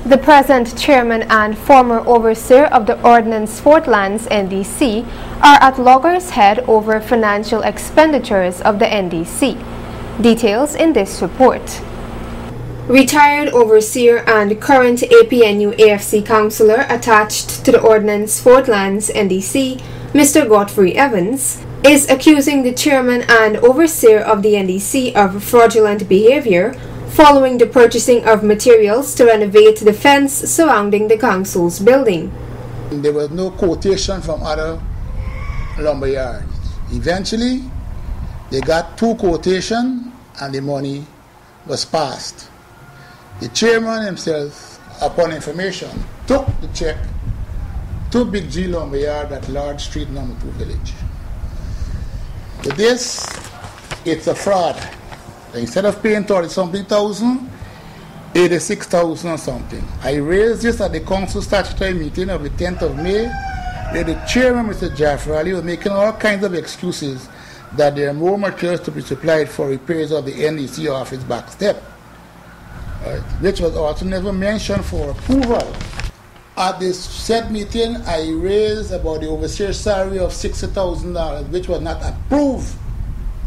The present chairman and former overseer of the Ordnance Fortlands NDC are at loggerheads over financial expenditures of the NDC. Details in this report. Retired overseer and current APNU AFC councillor attached to the Ordnance Fortlands NDC, Mr. Godfrey Evans, is accusing the chairman and overseer of the NDC of fraudulent behavior following the purchasing of materials to renovate the fence surrounding the council's building. There was no quotation from other lumber yards. Eventually, they got 2 quotations and the money was passed. The chairman himself, upon information, took the check to Big G Lumber Yard at Large Street, No. 2 Village. To this, it's a fraud. Instead of paying 30-something thousand, 86,000 or something. I raised this at the council statutory meeting of the 10th of May, where the chairman, Mr. Jaffer was making all kinds of excuses that there are more materials to be supplied for repairs of the NDC office back step, right, which was also never mentioned for approval. At this said meeting, I raised about the overseer's salary of $60,000, which was not approved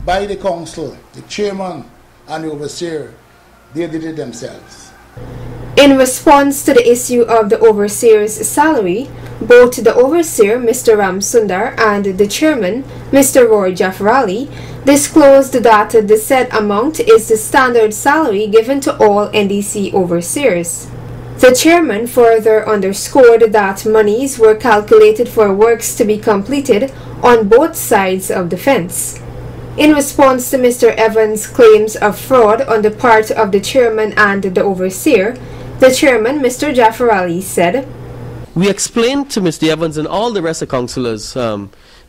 by the council. The chairman and the overseer, they did it themselves. In response to the issue of the overseer's salary, both the overseer, Mr. Ram Sundar, and the chairman, Mr. Roy Jaffarali, disclosed that the said amount is the standard salary given to all NDC overseers. The chairman further underscored that monies were calculated for works to be completed on both sides of the fence. In response to Mr. Evans' claims of fraud on the part of the chairman and the overseer, the chairman, Mr. Jaffarali, said, "We explained to Mr. Evans and all the rest of councillors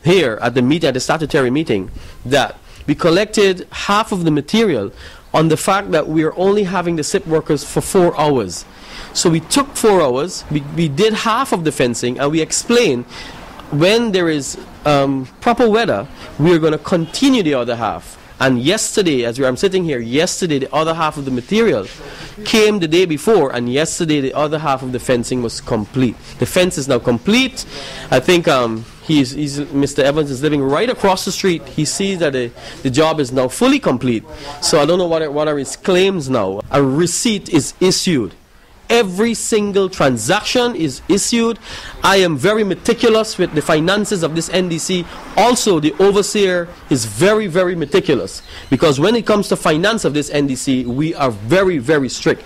here at the meeting, at the statutory meeting, that we collected half of the material on the fact that we are only having the SIP workers for 4 hours. So we took 4 hours, we did half of the fencing, and we explained when there is proper weather, we are going to continue the other half. And yesterday, as I'm sitting here, yesterday the other half of the material came the day before, and yesterday the other half of the fencing was complete. The fence is now complete. I think Mr. Evans is living right across the street. He sees that the job is now fully complete. So I don't know what are his claims now. A receipt is issued. Every single transaction is issued. I am very meticulous with the finances of this NDC. Also, the overseer is very, very meticulous, because when it comes to finance of this NDC, we are very, very strict.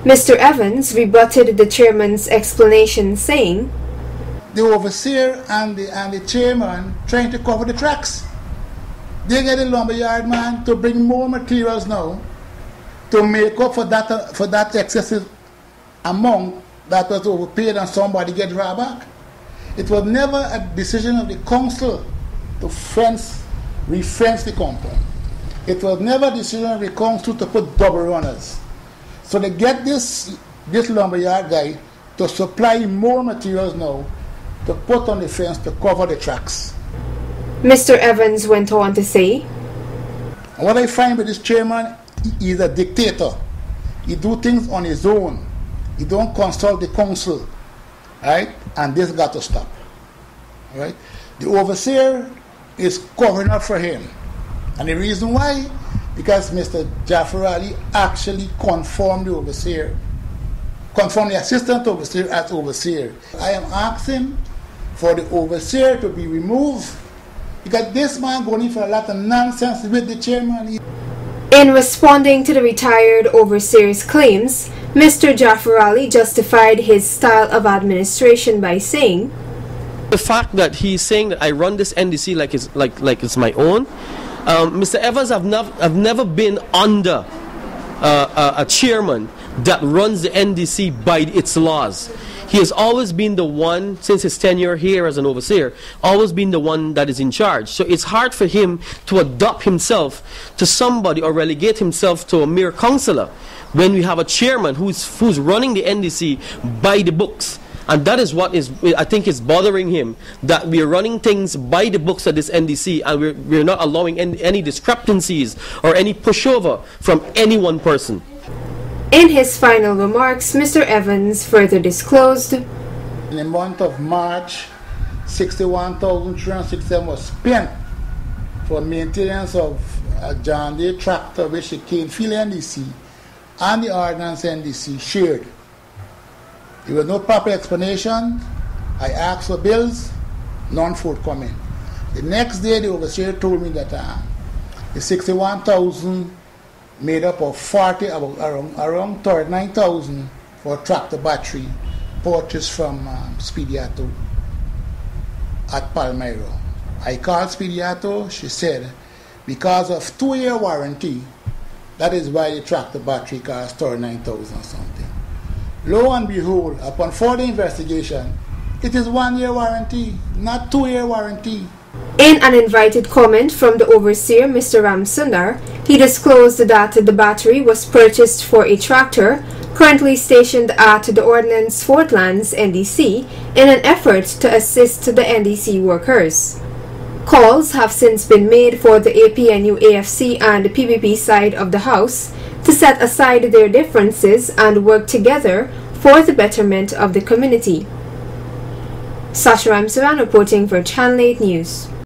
Mr. Evans rebutted the chairman's explanation, saying, "The overseer and the chairman trying to cover the tracks. They get the lumberyard man to bring more materials now to make up for that excessive amount that was overpaid and somebody get drawn back. It was never a decision of the council to refence the compound. It was never a decision of the council to put double runners. So they get this lumberyard guy to supply more materials now to put on the fence to cover the tracks." Mr. Evans went on to say, "And what I find with this chairman, he is a dictator. He do things on his own. He don't consult the council, right? And this got to stop, right? The overseer is covering up for him, and the reason why, because Mr. Jaffarali actually confirmed the overseer, confirmed the assistant overseer as overseer. I am asking for the overseer to be removed, because this man going in for a lot of nonsense with the chairman." In responding to the retired overseer's claims, Mr. Jaffarali justified his style of administration by saying, "The fact that he's saying that I run this NDC like it's my own, Mr. Evans, I've never been under a chairman that runs the NDC by its laws. He has always been the one, since his tenure here as an overseer, always been the one that is in charge. So it's hard for him to adopt himself to somebody or relegate himself to a mere councillor when we have a chairman who's running the NDC by the books. And that is what I think is bothering him, that we are running things by the books at this NDC, and we're not allowing any discrepancies or any pushover from any one person." In his final remarks, Mr. Evans further disclosed, in the month of March, 61,367 was spent for maintenance of a John Deere tractor which the Canefield NDC and the Ordnance NDC shared. There was no proper explanation. I asked for bills, none forthcoming. The next day, the overseer told me that the 61,000 made up of around 39,000 for tractor battery purchased from Spediato at Palmyra. I called Spediato. She said, because of 2-year warranty, that is why the tractor battery cost 39,000 something. Lo and behold, upon further investigation, it is 1-year warranty, not 2-year warranty. In an invited comment from the overseer, Mr. Ramsundar, he disclosed that the battery was purchased for a tractor currently stationed at the Ordnance Fortlands NDC in an effort to assist the NDC workers. Calls have since been made for the APNU AFC and PPP side of the House to set aside their differences and work together for the betterment of the community. Sasha Ramsaran reporting for Channel 8 News.